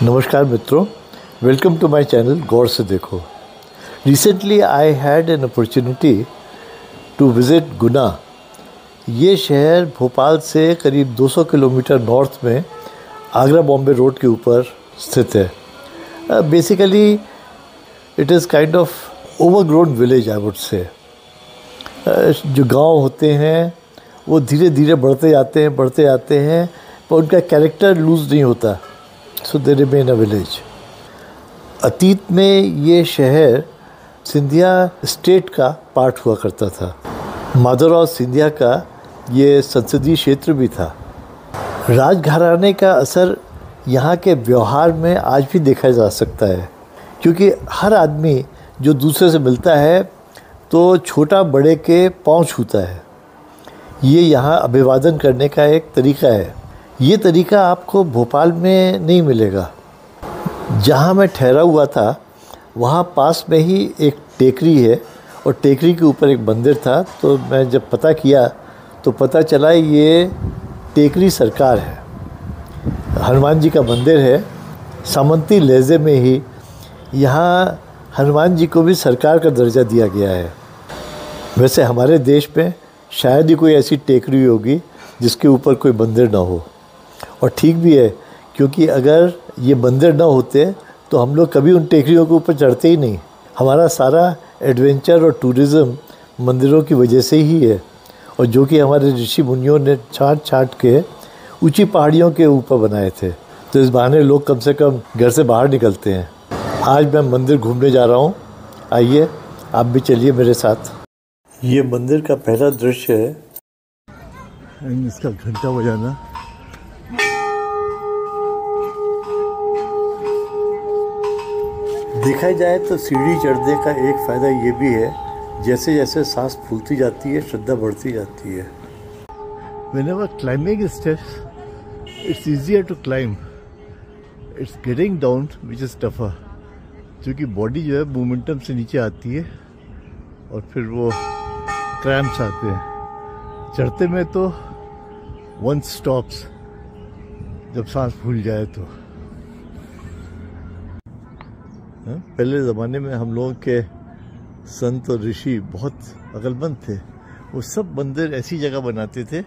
नमस्कार मित्रों, welcome to my channel गौर से देखो। Recently I had an opportunity to visit Guna. ये शहर भोपाल से करीब 200 किलोमीटर नॉर्थ में आगरा बॉम्बे रोड के ऊपर स्थित है। Basically it is kind of overgrown village I would say. जो गांव होते हैं वो धीरे धीरे बढ़ते जाते हैं पर उनका कैरेक्टर लूज़ नहीं होता, सो दे रिमेन अ विलेज। अतीत में ये शहर सिंधिया स्टेट का पार्ट हुआ करता था। माधवराव सिंधिया का ये संसदीय क्षेत्र भी था। राजघराने का असर यहाँ के व्यवहार में आज भी देखा जा सकता है, क्योंकि हर आदमी जो दूसरे से मिलता है तो छोटा बड़े के पाँव छूता है। ये यहाँ अभिवादन करने का एक तरीका है। ये तरीका आपको भोपाल में नहीं मिलेगा। जहाँ मैं ठहरा हुआ था वहाँ पास में ही एक टेकरी है और टेकरी के ऊपर एक मंदिर था। तो मैं जब पता किया तो पता चला ये टेकरी सरकार है, हनुमान जी का मंदिर है। सामंती लहजे में ही यहाँ हनुमान जी को भी सरकार का दर्जा दिया गया है। वैसे हमारे देश में शायद ही कोई ऐसी टेकरी होगी जिसके ऊपर कोई मंदिर ना हो, और ठीक भी है, क्योंकि अगर ये मंदिर ना होते तो हम लोग कभी उन टेकरियों के ऊपर चढ़ते ही नहीं। हमारा सारा एडवेंचर और टूरिज़्म मंदिरों की वजह से ही है, और जो कि हमारे ऋषि मुनियों ने छाट के ऊंची पहाड़ियों के ऊपर बनाए थे। तो इस बहाने लोग कम से कम घर से बाहर निकलते हैं। आज मैं मंदिर घूमने जा रहा हूँ, आइए आप भी चलिए मेरे साथ। ये मंदिर का पहला दृश्य है। इसका घंटा बजाना, देखा जाए तो सीढ़ी चढ़ने का एक फ़ायदा ये भी है, जैसे जैसे सांस फूलती जाती है श्रद्धा बढ़ती जाती है। Whenever climbing steps, it's easier to climb. It's getting down which is tougher. क्योंकि बॉडी जो है मोमेंटम से नीचे आती है और फिर वो क्रैम्प्स आते हैं। चढ़ते में तो वन स्टॉप्स जब सांस फूल जाए तो। पहले ज़माने में हम लोगों के संत और ऋषि बहुत अक्लमंद थे। वो सब मंदिर ऐसी जगह बनाते थे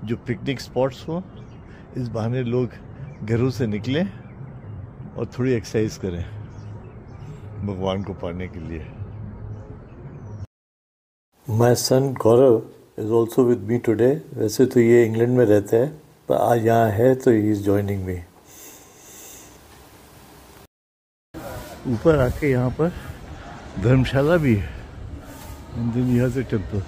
जो पिकनिक स्पॉट्स हो। इस बहाने लोग घरों से निकलें और थोड़ी एक्सरसाइज करें भगवान को पाने के लिए। My son Gaurav is also with me today. वैसे तो ये इंग्लैंड में रहता है, पर आज यहाँ है तो ही इज़ जॉइनिंग मी। ऊपर आके यहाँ पर धर्मशाला भी है, यहाँ से टेम्पल।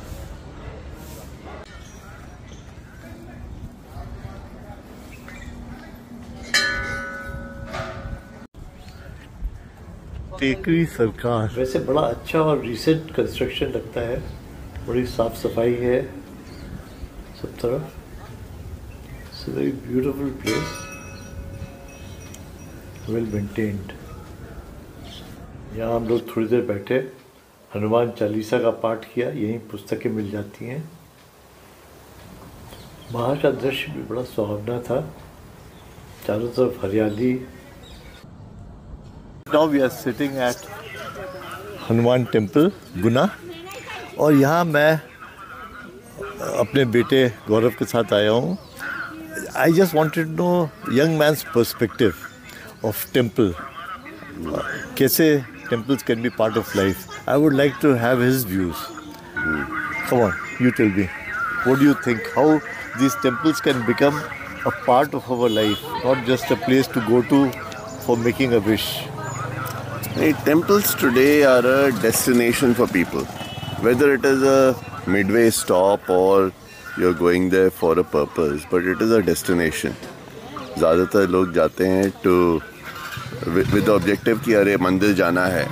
टेकरी सरकार वैसे बड़ा अच्छा और रिसेंट कंस्ट्रक्शन लगता है। बड़ी साफ सफाई है सब तरफ। It's a very beautiful place, well maintained. यहाँ हम लोग थोड़ी देर बैठे, हनुमान चालीसा का पाठ किया। यहीं पुस्तकें मिल जाती हैं। बाहर का दृश्य भी बड़ा सुहावना था, चारों तरफ हरियाली। Now we are sitting at Hanuman temple Guna, और यहाँ मैं अपने बेटे गौरव के साथ आया हूँ। I just wanted to know young man's perspective of temple. कैसे temples can be part of life. I would like to have his views. Come on, you tell me. What do you think? How these temples can become a part of our life, not just a place to go to for making a wish? Temples today are a destination for people. Whether it is a midway stop or you're going there for a purpose, but it is a destination. ज़्यादातर लोग जाते हैं with the objective कि अरे मंदिर जाना है,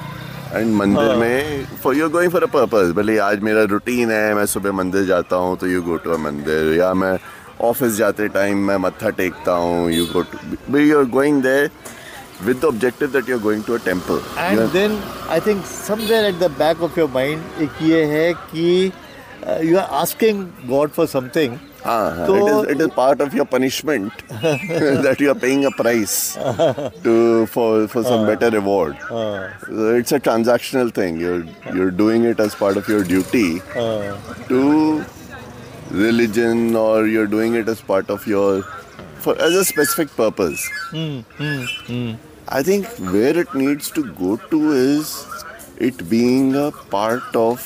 and मंदिर में you're going for a purpose. भले आज मेरा रूटीन है, मैं सुबह मंदिर जाता हूँ तो you go to a मंदिर, या मैं ऑफिस जाते टाइम मैं मत्था टेकता हूँ, you go to, but you're going there with the objective that you're going to a temple. And then I think somewhere at the back of your mind एक ये है कि you are asking God for something, it is part of your punishment that you are paying a price for some better reward. It's a transactional thing. You're doing it as part of your duty to religion, or you're doing it as part of as a specific purpose. I think where it needs to go to is it being a part of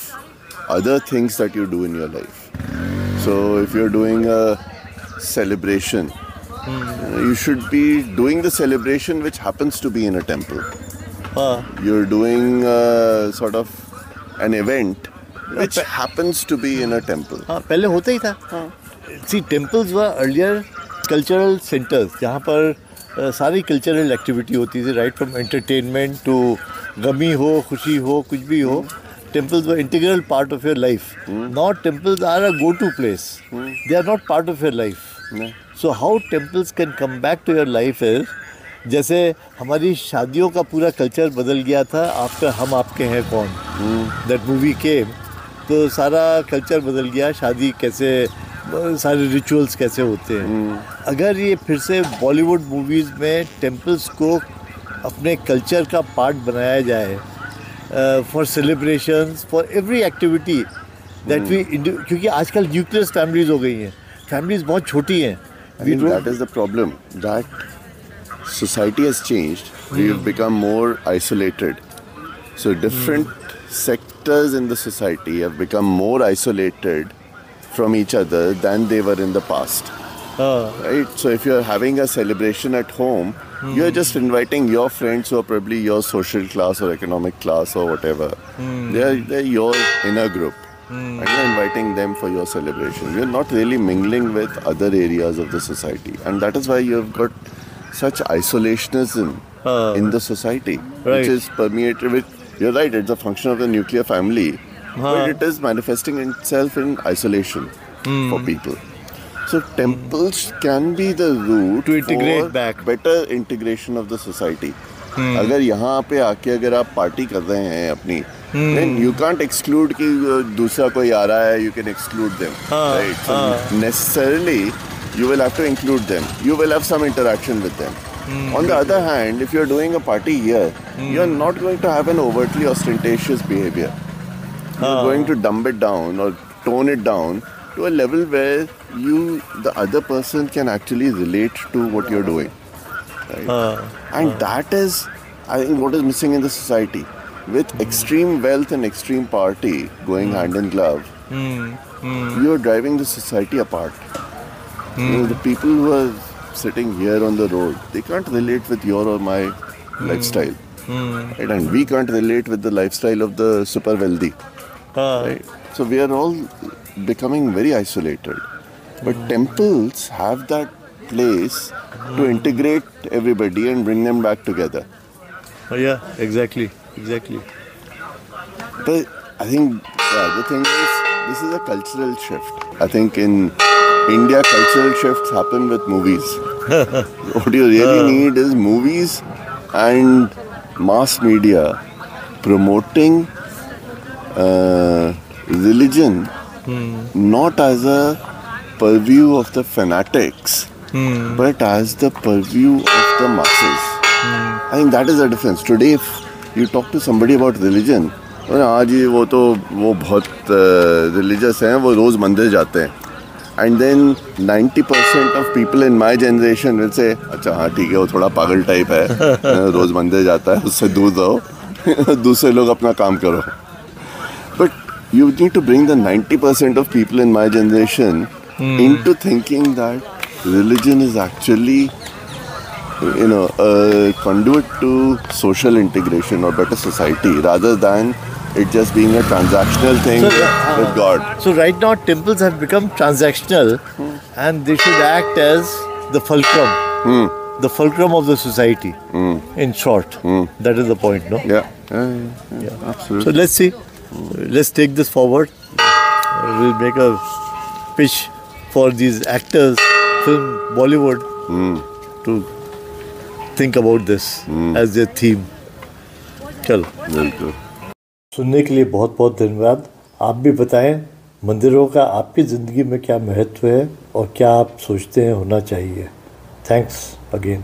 other things that you do in your life. So if you're doing a celebration, you should be doing the celebration which happens to be in a temple. You're doing sort of an event which happens to be in a temple. पहले होता ही था. See, temples were earlier cultural centers जहाँ पर सारी cultural activity होती थी, right from entertainment to गमी हो, खुशी हो, कुछ भी हो. Temples were integral part of your life. Now temples are a go-to place. They are not part of your life. So how temples can come back to your life is, जैसे हमारी शादियों का पूरा कल्चर बदल गया था after हम आपके हैं कौन. That movie came, तो सारा कल्चर बदल गया. शादी कैसे, सारे रिचुअल्स कैसे होते हैं. अगर ये फिर से बॉलीवुड मूवीज़ में टेम्पल्स को अपने कल्चर का पार्ट बनाया जाए, for celebrations, for every activity that we, क्योंकि आजकल न्यूक्लियस फैमिलीज हो गई हैं, फैमिलीज बहुत छोटी हैं. That is the problem, that society has changed. We have become more isolated. So different sectors in the society have become more isolated from each other than they were in the past. Right? So if you're having a celebration at home, you're just inviting your friends who are probably your social class or economic class or whatever. They're your inner group. And you're inviting them for your celebration. You're not really mingling with other areas of the society. And that is why you've got such isolationism in the society, which is permeated with, you're right, it's a function of the nuclear family, but it is manifesting itself in isolation for people. So temples can be the route to integrate for back, better integration of the society. अगर यहाँ पे आके अगर आप party कर रहे हैं अपनी, then you can't exclude कि दूसरा कोई आ रहा है, you can exclude them, right? So necessarily you will have to include them. You will have some interaction with them. On the other hand, if you're doing a party here, you're not going to have an overtly ostentatious behavior. You're going to dumb it down or tone it down to a level where the other person can actually relate to what you're doing. Right? And that is, I think, what is missing in the society. With extreme wealth and extreme party going hand in glove, you're driving the society apart. You know, the people who are sitting here on the road, they can't relate with your or my lifestyle. Right? And we can't relate with the lifestyle of the super wealthy. Right? So we are all becoming very isolated. But temples have that place to integrate everybody and bring them back together. Yeah, exactly. But I think the other thing is, this is a cultural shift. I think in India, cultural shifts happen with movies. What you really need is movies and mass media promoting religion not as a purview of the fanatics, but as the purview of the masses. I think that is the difference. Today, if you talk to somebody about religion, हाँ जी वो बहुत religious हैं, वो रोज़ मंदिर जाते हैं. And then 90% of people in my generation will say, अच्छा हाँ ठीक है, वो थोड़ा पागल टाइप है, रोज़ मंदिर जाता है, उससे दूर रहो, दूसरे लोग अपना काम करो. But you need to bring the 90% of people in my generation into thinking that religion is actually, a conduit to social integration or better society, rather than it just being a transactional thing with God. So right now temples have become transactional, and they should act as the fulcrum, the fulcrum of the society. In short, that is the point, no? Yeah, absolutely. So let's see. Let's take this forward. We'll make a pitch for these actors, film, Bollywood, to think about this as their theme. चलो. बिल्कुल. सुनने के लिए बहुत बहुत धन्यवाद. आप भी बताएं मंदिरों का आपकी ज़िंदगी में क्या महत्व है और क्या आप सोचते हैं होना चाहिए। Thanks again.